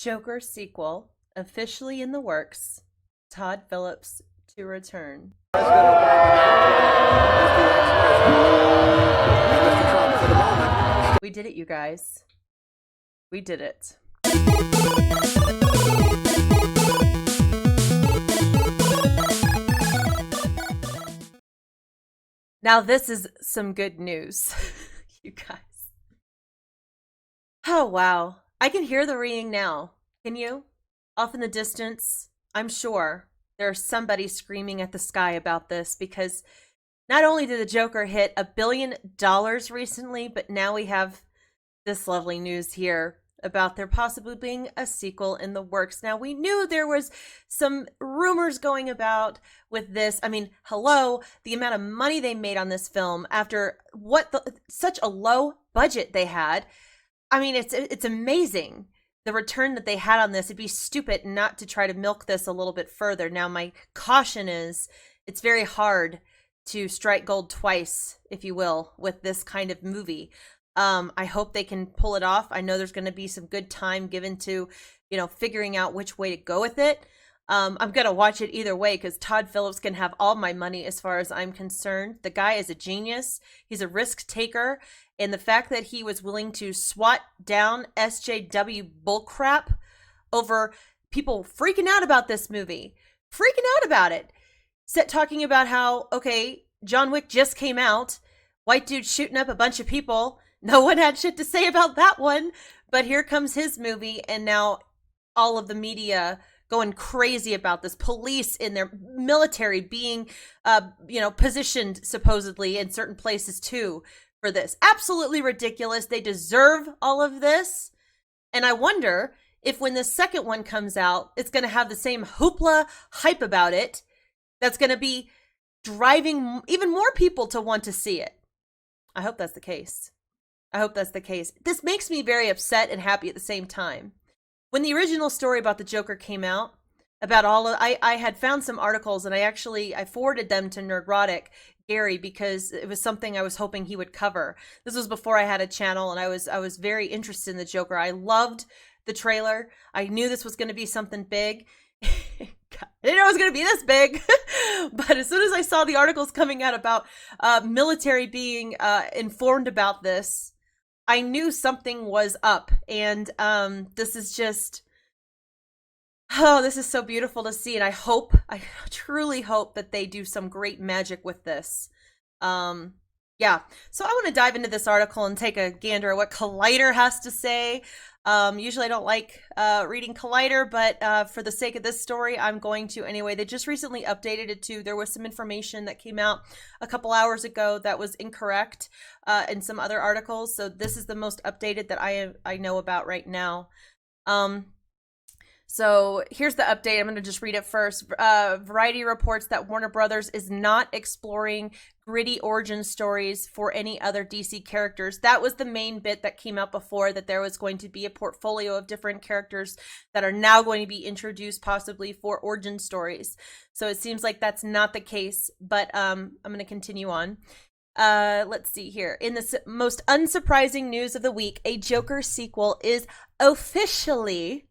Joker sequel officially in the works. Todd Phillips to return. We did it, you guys. We did it. Now, this is some good news, you guys. Oh, wow. I can hear the ringing now. Can you? Off in the distance, I'm sure there's somebody screaming at the sky about this because not only did the Joker hit $1 billion recently, but now we have this lovely news here about there possibly being a sequel in the works. Now, we knew there was some rumors going about with this. I mean, hello, the amount of money they made on this film after such a low budget they had. I mean, it's amazing the return that they had on this. It'd be stupid not to try to milk this a little bit further. Now, my caution is it's very hard to strike gold twice, if you will, with this kind of movie. I hope they can pull it off. I know there's going to be some good time given to, figuring out which way to go with it. I'm going to watch it either way because Todd Phillips can have all my money as far as I'm concerned. The guy is a genius. He's a risk taker. And the fact that he was willing to swat down SJW bullcrap over people freaking out about this movie, freaking out about it, talking about how, okay, John Wick just came out, white dude shooting up a bunch of people. No one had shit to say about that one, but here comes his movie, and now all of the media going crazy about this. Police in their military being, positioned supposedly in certain places too for this. Absolutely ridiculous. They deserve all of this. And I wonder if when the second one comes out, it's going to have the same hoopla hype about it that's going to be driving even more people to want to see it. I hope that's the case. I hope that's the case. This makes me very upset and happy at the same time. When the original story about the Joker came out, I had found some articles and I forwarded them to Nerdrotic Gary because it was something I was hoping he would cover. This was before I had a channel and I was very interested in the Joker. I loved the trailer. I knew this was going to be something big. I didn't know it was going to be this big, but as soon as I saw the articles coming out about military being informed about this, I knew something was up. And this is just, this is so beautiful to see. And I truly hope that they do some great magic with this. Yeah, so I want to dive into this article and take a gander at what Collider has to say. Usually I don't like reading Collider, but for the sake of this story, I'm going to anyway. They just recently updated it too. There was some information that came out a couple hours ago that was incorrect in some other articles. So this is the most updated that I know about right now. So here's the update. I'm going to just read it first. Variety reports that Warner Brothers is not exploring gritty origin stories for any other DC characters. That was the main bit that came out before, that there was going to be a portfolio of different characters that are now going to be introduced possibly for origin stories. So it seems like that's not the case, but I'm going to continue on. Let's see here. In the most unsurprising news of the week, a Joker sequel is officially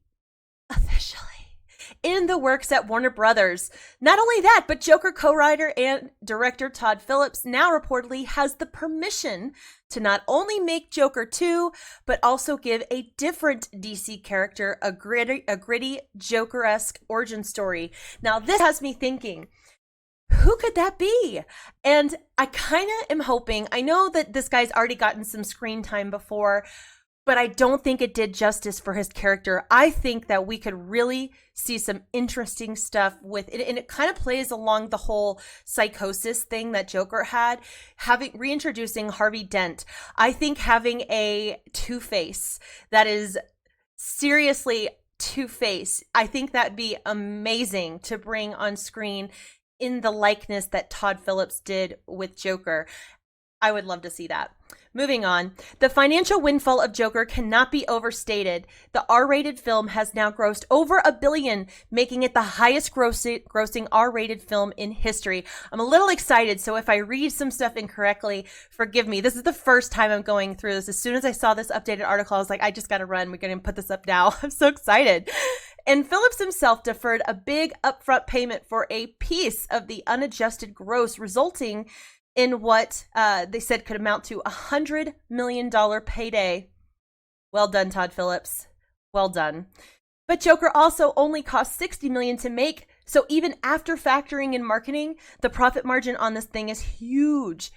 in the works at Warner Brothers. Not only that, but Joker co-writer and director Todd Phillips now reportedly has the permission to not only make Joker 2, but also give a different DC character a gritty Joker-esque origin story. Now, this has me thinking, who could that be? And I kind of am hoping, I know that this guy's already gotten some screen time before, but I don't think it did justice for his character. I think that we could really see some interesting stuff with it, and it kind of plays along the whole psychosis thing that Joker had, reintroducing Harvey Dent. I think having a Two-Face that is seriously Two-Face, I think that'd be amazing to bring on screen in the likeness that Todd Phillips did with Joker. I would love to see that. Moving on. The financial windfall of Joker cannot be overstated. The R-rated film has now grossed over $1 billion, making it the highest grossing R-rated film in history. I'm a little excited, so if I read some stuff incorrectly, forgive me. This is the first time I'm going through this. As soon as I saw this updated article, I was like, I just gotta run. We're gonna put this up now. I'm so excited. And Phillips himself deferred a big upfront payment for a piece of the unadjusted gross, resulting in what they said could amount to $100 million payday. Well done, Todd Phillips. Well done. But Joker also only cost $60 million to make, so even after factoring in marketing, the profit margin on this thing is huge.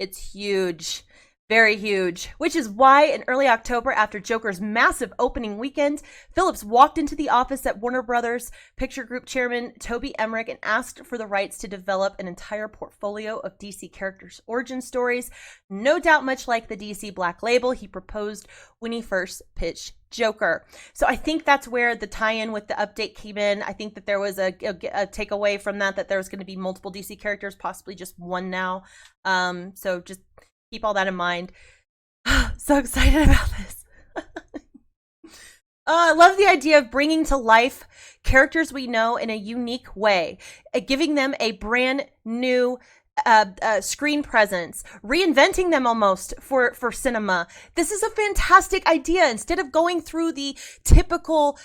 It's huge. Very huge, which is why in early October, after Joker's massive opening weekend, Phillips walked into the office at Warner Brothers Picture Group chairman Toby Emmerich and asked for the rights to develop an entire portfolio of DC characters' origin stories, no doubt much like the DC Black Label he proposed when he first pitched Joker. So I think that's where the tie-in with the update came in. I think that there was a takeaway from that there was going to be multiple DC characters, possibly just one now. So just keep all that in mind. So excited about this. I love the idea of bringing to life characters we know in a unique way, giving them a brand new screen presence, reinventing them almost for cinema. This is a fantastic idea. Instead of going through the typical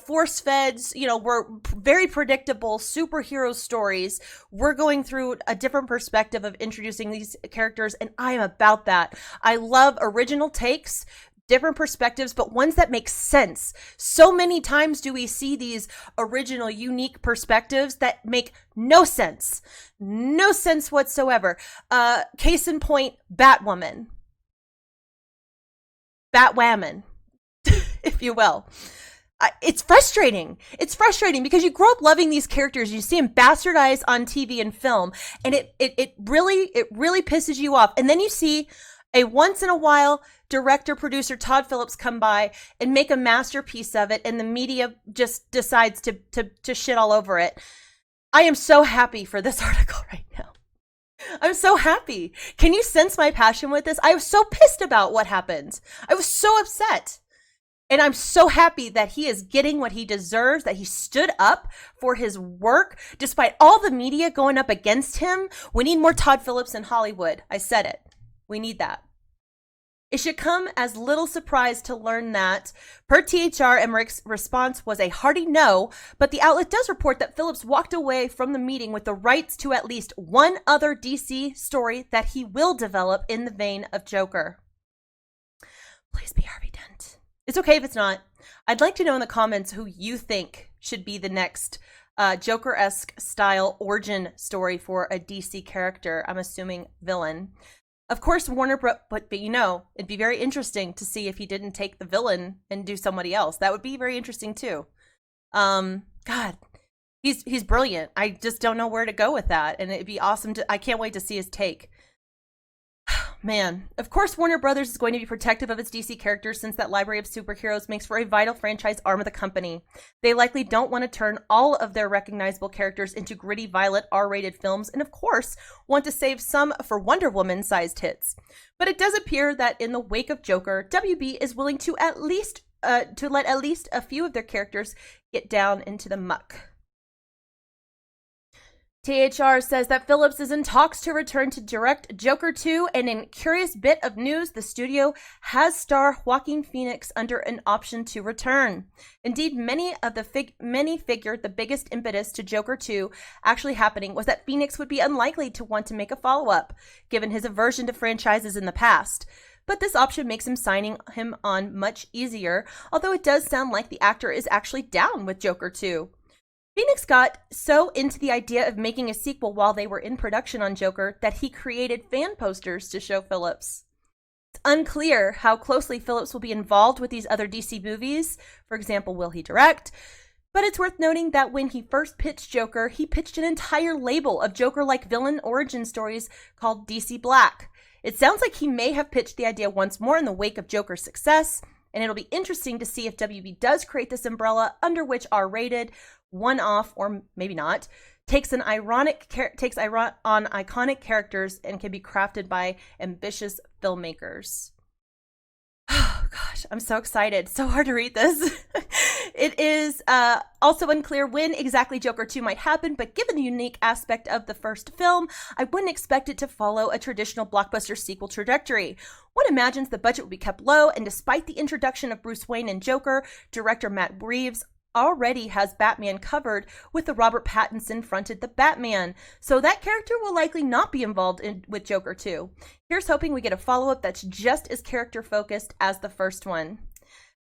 force-fed, we're very predictable superhero stories, we're going through a different perspective of introducing these characters, and I am about that. I love original takes, different perspectives, but ones that make sense. So many times do we see these original, unique perspectives that make no sense whatsoever. Case in point, Batwoman, if you will. It's frustrating. It's frustrating because you grow up loving these characters. You see them bastardized on TV and film, and it really pisses you off. And then you see a once in a while director, producer Todd Phillips come by and make a masterpiece of it, and the media just decides to shit all over it. I am so happy for this article right now. I'm so happy. Can you sense my passion with this? I was so pissed about what happened. I was so upset. And I'm so happy that he is getting what he deserves, that he stood up for his work despite all the media going up against him. We need more Todd Phillips in Hollywood. I said it. We need that. It should come as little surprise to learn that, per THR, Emmerich's response was a hearty no, but the outlet does report that Phillips walked away from the meeting with the rights to at least one other DC story that he will develop in the vein of Joker. Please be Harvey Dent. It's okay if it's not. I'd like to know in the comments who you think should be the next Joker-esque style origin story for a DC character. I'm assuming villain. Of course, Warner but it'd be very interesting to see if he didn't take the villain and do somebody else. That would be very interesting too. God, he's brilliant. I just don't know where to go with that, and it'd be awesome I can't wait to see his take. Man, of course Warner Brothers is going to be protective of its DC characters since that library of superheroes makes for a vital franchise arm of the company. They likely don't want to turn all of their recognizable characters into gritty, violent, R-rated films, and of course want to save some for Wonder Woman-sized hits. But it does appear that in the wake of Joker, WB is willing to let at least a few of their characters get down into the muck. THR says that Phillips is in talks to return to direct Joker 2, and in curious bit of news, the studio has star Joaquin Phoenix under an option to return. Indeed, many figured the biggest impetus to Joker 2 actually happening was that Phoenix would be unlikely to want to make a follow-up, given his aversion to franchises in the past. But this option makes signing him on much easier, although it does sound like the actor is actually down with Joker 2. Phoenix got so into the idea of making a sequel while they were in production on Joker that he created fan posters to show Phillips. It's unclear how closely Phillips will be involved with these other DC movies. For example, will he direct? But it's worth noting that when he first pitched Joker, he pitched an entire label of Joker-like villain origin stories called DC Black. It sounds like he may have pitched the idea once more in the wake of Joker's success, and it'll be interesting to see if WB does create this umbrella under which R-rated, one-off, or maybe not, takes on iconic characters and can be crafted by ambitious filmmakers. Oh gosh, I'm so excited. So hard to read this. It is also unclear when exactly Joker 2 might happen, but given the unique aspect of the first film, I wouldn't expect it to follow a traditional blockbuster sequel trajectory. One imagines the budget will be kept low, and despite the introduction of Bruce Wayne and Joker, director Matt Reeves already has Batman covered with the Robert Pattinson fronted The Batman, so that character will likely not be involved with Joker 2. Here's hoping we get a follow-up that's just as character-focused as the first one.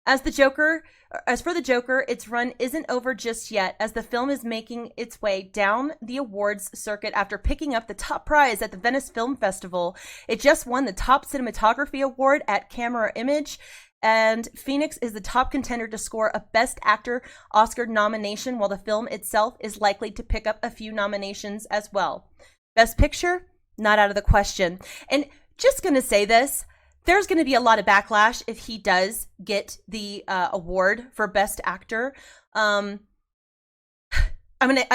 As for the Joker, its run isn't over just yet, as the film is making its way down the awards circuit after picking up the top prize at the Venice Film Festival. It just won the top cinematography award at Camera Image, and Phoenix is the top contender to score a Best Actor Oscar nomination, while the film itself is likely to pick up a few nominations as well. Best Picture? Not out of the question. And just going to say this, there's going to be a lot of backlash if he does get the award for Best Actor. I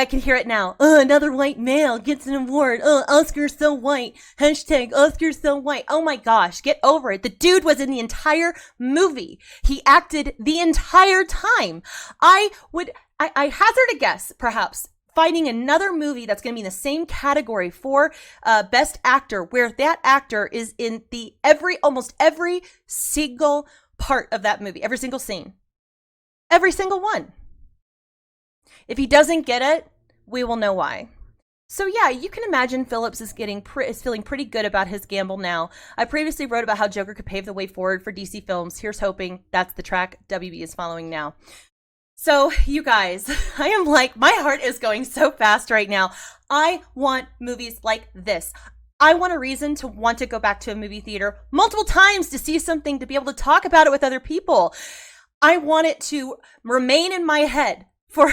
can hear it now. Another white male gets an award. Oscar's so white. Hashtag Oscar's so white. Oh my gosh, get over it. The dude was in the entire movie. He acted the entire time. I hazard a guess, perhaps, finding another movie that's going to be in the same category for Best Actor, where that actor is in almost every single part of that movie, every single scene, every single one. If he doesn't get it, we will know why. So yeah, you can imagine Phillips is feeling pretty good about his gamble now. I previously wrote about how Joker could pave the way forward for DC films. Here's hoping that's the track WB is following now. So you guys, I am like, my heart is going so fast right now. I want movies like this. I want a reason to want to go back to a movie theater multiple times to see something, to be able to talk about it with other people. I want it to remain in my head for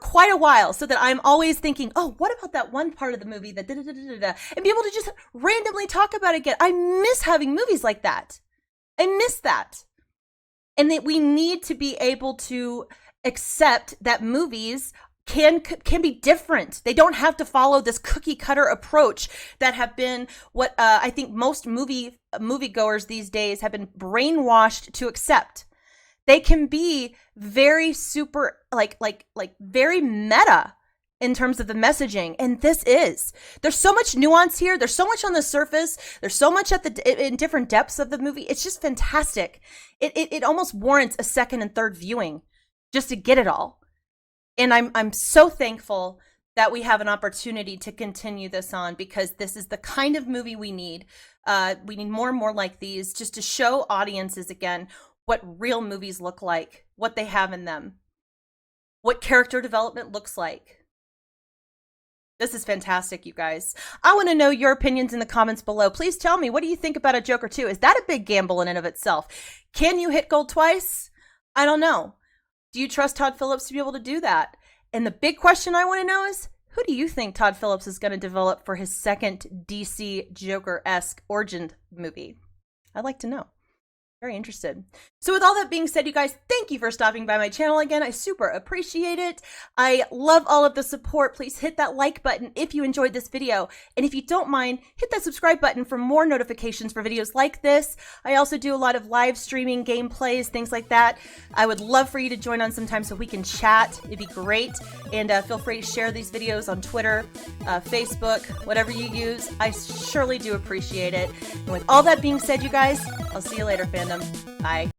quite a while, so that I'm always thinking, oh, what about that one part of the movie that da-da-da-da-da, and be able to just randomly talk about it again. I miss having movies like that. I miss that. And that we need to be able to accept that movies can be different. They don't have to follow this cookie cutter approach that have been what I think most moviegoers these days have been brainwashed to accept. They can be very super, like very meta in terms of the messaging. And there's so much nuance here. There's so much on the surface. There's so much in different depths of the movie. It's just fantastic. It almost warrants a second and third viewing just to get it all. And I'm so thankful that we have an opportunity to continue this on, because this is the kind of movie we need. We need more and more like these, just to show audiences again what real movies look like, what they have in them, what character development looks like. This is fantastic, you guys. I want to know your opinions in the comments below. Please tell me, what do you think about a Joker 2? Is that a big gamble in and of itself? Can you hit gold twice? I don't know. Do you trust Todd Phillips to be able to do that? And the big question I want to know is, who do you think Todd Phillips is going to develop for his second DC Joker-esque origin movie? I'd like to know. Very interested. So with all that being said, you guys, thank you for stopping by my channel again. I super appreciate it. I love all of the support. Please hit that like button if you enjoyed this video. And if you don't mind, hit that subscribe button for more notifications for videos like this. I also do a lot of live streaming, gameplays, things like that. I would love for you to join on sometime so we can chat. It'd be great. And feel free to share these videos on Twitter, Facebook, whatever you use. I surely do appreciate it. And with all that being said, you guys, I'll see you later, fandom. Bye.